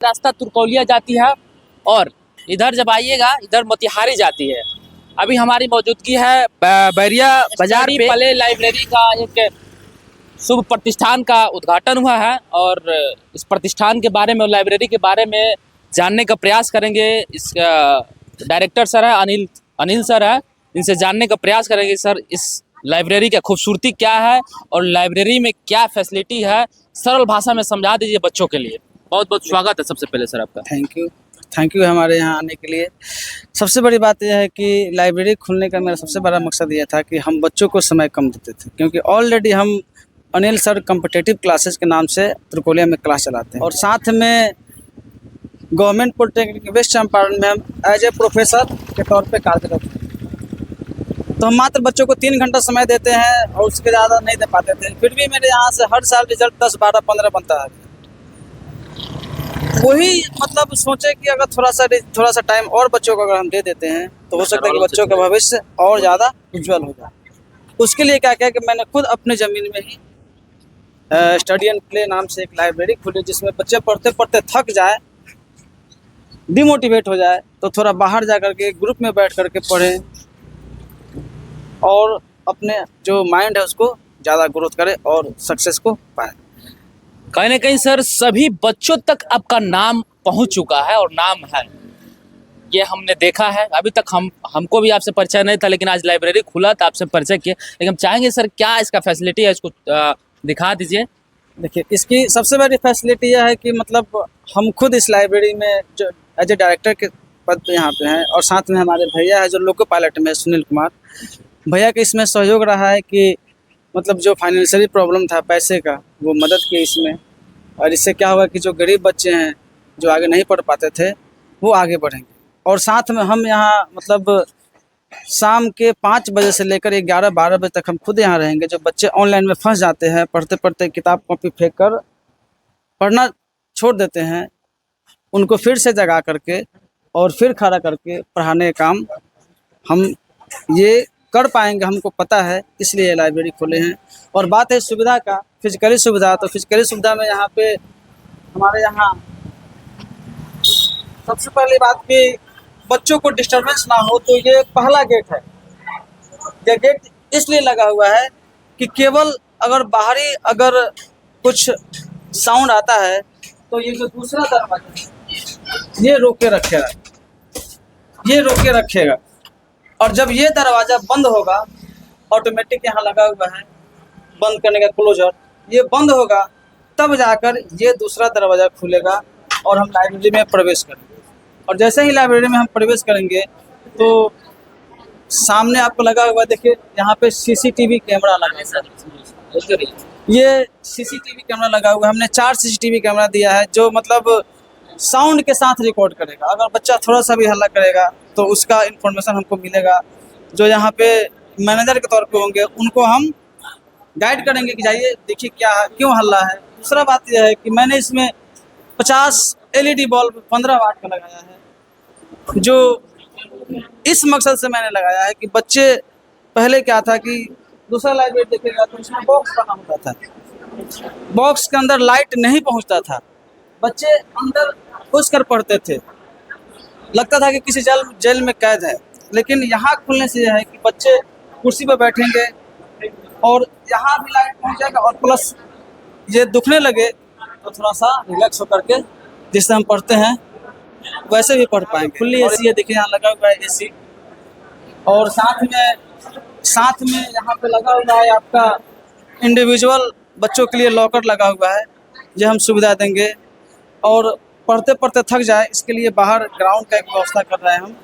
रास्ता तुरकौलिया जाती है और इधर जब आइएगा इधर मोतिहारी जाती है। अभी हमारी मौजूदगी है बैरिया बाजार पे। पहले लाइब्रेरी का एक शुभ प्रतिष्ठान का उद्घाटन हुआ है और इस प्रतिष्ठान के बारे में, लाइब्रेरी के बारे में जानने का प्रयास करेंगे। इस डायरेक्टर सर है अनिल सर है, इनसे जानने का प्रयास करेंगे सर इस लाइब्रेरी का खूबसूरती क्या है और लाइब्रेरी में क्या फैसिलिटी है, सरल भाषा में समझा दीजिए बच्चों के लिए। बहुत बहुत स्वागत है सबसे पहले सर आपका। थैंक यू हमारे यहाँ आने के लिए। सबसे बड़ी बात यह है कि लाइब्रेरी खुलने का मेरा सबसे बड़ा मकसद यह था कि हम बच्चों को समय कम देते थे, क्योंकि ऑलरेडी हम अनिल सर कॉम्पिटिटिव क्लासेस के नाम से तुरकोलिया में क्लास चलाते हैं और साथ में गवर्नमेंट पॉलिटेक्निक वेस्ट चंपारण में हम एज ए प्रोफेसर के तौर पे कार्यरत हैं। तो हम मात्र बच्चों को 3 घंटा समय देते हैं और उसके ज़्यादा नहीं दे पाते थे। फिर भी मेरे यहाँ से हर साल रिजल्ट 10, 12, 15 बनता है। वही मतलब सोचे कि अगर थोड़ा सा टाइम और बच्चों को अगर हम दे देते हैं तो हो सकता है कि बच्चों का भविष्य और ज़्यादा उज्जवल हो जाए। उसके लिए क्या किया कि मैंने खुद अपने ज़मीन में ही स्टडी एंड प्ले नाम से एक लाइब्रेरी खोली, जिसमें बच्चे पढ़ते पढ़ते थक जाए, डिमोटिवेट हो जाए, तो थोड़ा बाहर जा कर के ग्रुप में बैठ कर के पढ़ें और अपने जो माइंड है उसको ज़्यादा ग्रोथ करे और सक्सेस को पाए। कहीं ना कहीं सर सभी बच्चों तक आपका नाम पहुंच चुका है और नाम है, ये हमने देखा है। अभी तक हमको भी आपसे परिचय नहीं था, लेकिन आज लाइब्रेरी खुला तो आपसे परिचय किया। लेकिन हम चाहेंगे सर क्या इसका फैसिलिटी है, इसको दिखा दीजिए। देखिए, इसकी सबसे बड़ी फैसिलिटी यह है कि मतलब हम खुद इस लाइब्रेरी में जो एज ए डायरेक्टर के पद पे यहाँ पे हैं और साथ में हमारे भैया है जो लोको पायलट में सुनील कुमार भैया का इसमें सहयोग रहा है कि मतलब जो फाइनेंशियली प्रॉब्लम था पैसे का, वो मदद की इसमें। और इससे क्या हुआ कि जो गरीब बच्चे हैं जो आगे नहीं पढ़ पाते थे वो आगे बढ़ेंगे। और साथ में हम यहाँ मतलब शाम के 5 बजे से लेकर 11-12 बजे तक हम खुद यहाँ रहेंगे। जो बच्चे ऑनलाइन में फंस जाते हैं, पढ़ते पढ़ते किताब कॉपी फेंक कर पढ़ना छोड़ देते हैं, उनको फिर से जगा करके और फिर खड़ा करके पढ़ाने का काम हम ये कर पाएंगे, हमको पता है, इसलिए ये लाइब्रेरी खोले हैं। और बात है सुविधा का, फिजिकली सुविधा, तो फिजिकली सुविधा में यहाँ पे हमारे यहाँ सबसे पहली बात कि बच्चों को डिस्टर्बेंस ना हो, तो ये पहला गेट है। ये गेट इसलिए लगा हुआ है कि केवल अगर बाहरी अगर कुछ साउंड आता है तो ये जो दूसरा दरवाजा ये रोके रखेगा और जब ये दरवाज़ा बंद होगा, ऑटोमेटिक यहाँ लगा हुआ है बंद करने का क्लोजर, ये बंद होगा तब जाकर ये दूसरा दरवाज़ा खुलेगा और हम लाइब्रेरी में प्रवेश करेंगे। और जैसे ही लाइब्रेरी में हम प्रवेश करेंगे तो सामने आपको लगा हुआ, देखिए यहाँ पे सीसीटीवी कैमरा लगा है। ये सीसीटीवी कैमरा लगा हुआ है। हमने 4 सीसीटीवी कैमरा दिया है जो मतलब साउंड के साथ रिकॉर्ड करेगा। अगर बच्चा थोड़ा सा भी हल्ला करेगा तो उसका इन्फॉर्मेशन हमको मिलेगा। जो यहाँ पे मैनेजर के तौर पे होंगे उनको हम गाइड करेंगे कि जाइए देखिए क्यों हल्ला है। दूसरा बात यह है कि मैंने इसमें 50 LED बल्ब 15 वाट का लगाया है, जो इस मकसद से मैंने लगाया है कि बच्चे पहले क्या था कि दूसरा लाइब्रेरी देखेगा तो इसमें बॉक्स बना होता था, बॉक्स के अंदर लाइट नहीं पहुँचता था, बच्चे अंदर घुस कर पढ़ते थे, लगता था कि किसी जेल में कैद है। लेकिन यहाँ खुलने से यह है कि बच्चे कुर्सी पर बैठेंगे और यहाँ भी लाइट पहुँच जाएगा और प्लस ये दुखने लगे तो थोड़ा सा रिलैक्स होकर के जिससे हम पढ़ते हैं वैसे भी पढ़ पाएंगे। खुली एसी है, देखिए यहाँ लगा हुआ है एसी, और साथ में यहाँ पे लगा हुआ है आपका इंडिविजुअल बच्चों के लिए लॉकर लगा हुआ है, ये हम सुविधा देंगे। और पढ़ते पढ़ते थक जाए इसके लिए बाहर ग्राउंड का एक व्यवस्था कर रहे हैं हम।